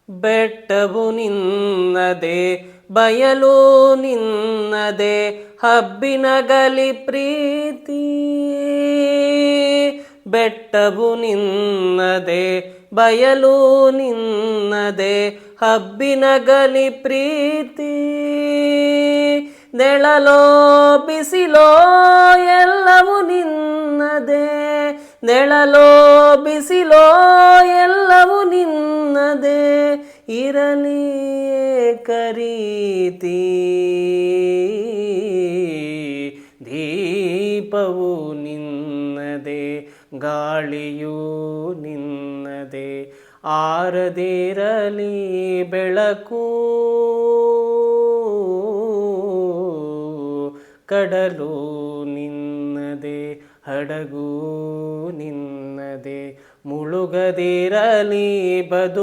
ಬೆಟ್ಟವು ನಿನ್ನದೆ ಬಯಲು ನಿನ್ನದೆ ಹಬ್ಬಿನಗಲಿ ಪ್ರೀತಿ. ಬೆಟ್ಟವು ನಿನ್ನದೆ ಬಯಲು ನಿನ್ನದೆ ಹಬ್ಬಿನಗಲಿ ಪ್ರೀತಿ. ನೆಳಲೋ ಬಿಸಿಲೋ ಎಲ್ಲವೂ ನಿನ್ನದೆ, ನೆಳಲೋ ಬಿಸಿಲೋ ಎಲ್ಲವೂ ನಿನ್ನದೆ, ಇರಲಿ ಏಕರೀತಿ. ದೀಪವು ನಿನ್ನದೆ ಗಾಳಿಯೂ ನಿನ್ನದೆ, ಆರದಿರಲಿ ಬೆಳಕು. ಕಡಲು ನಿನ್ನದೆ ಹಡಗು ನಿನ್ನದೆ, ಮುಳುಗದಿರಲಿ ಬದುಕು.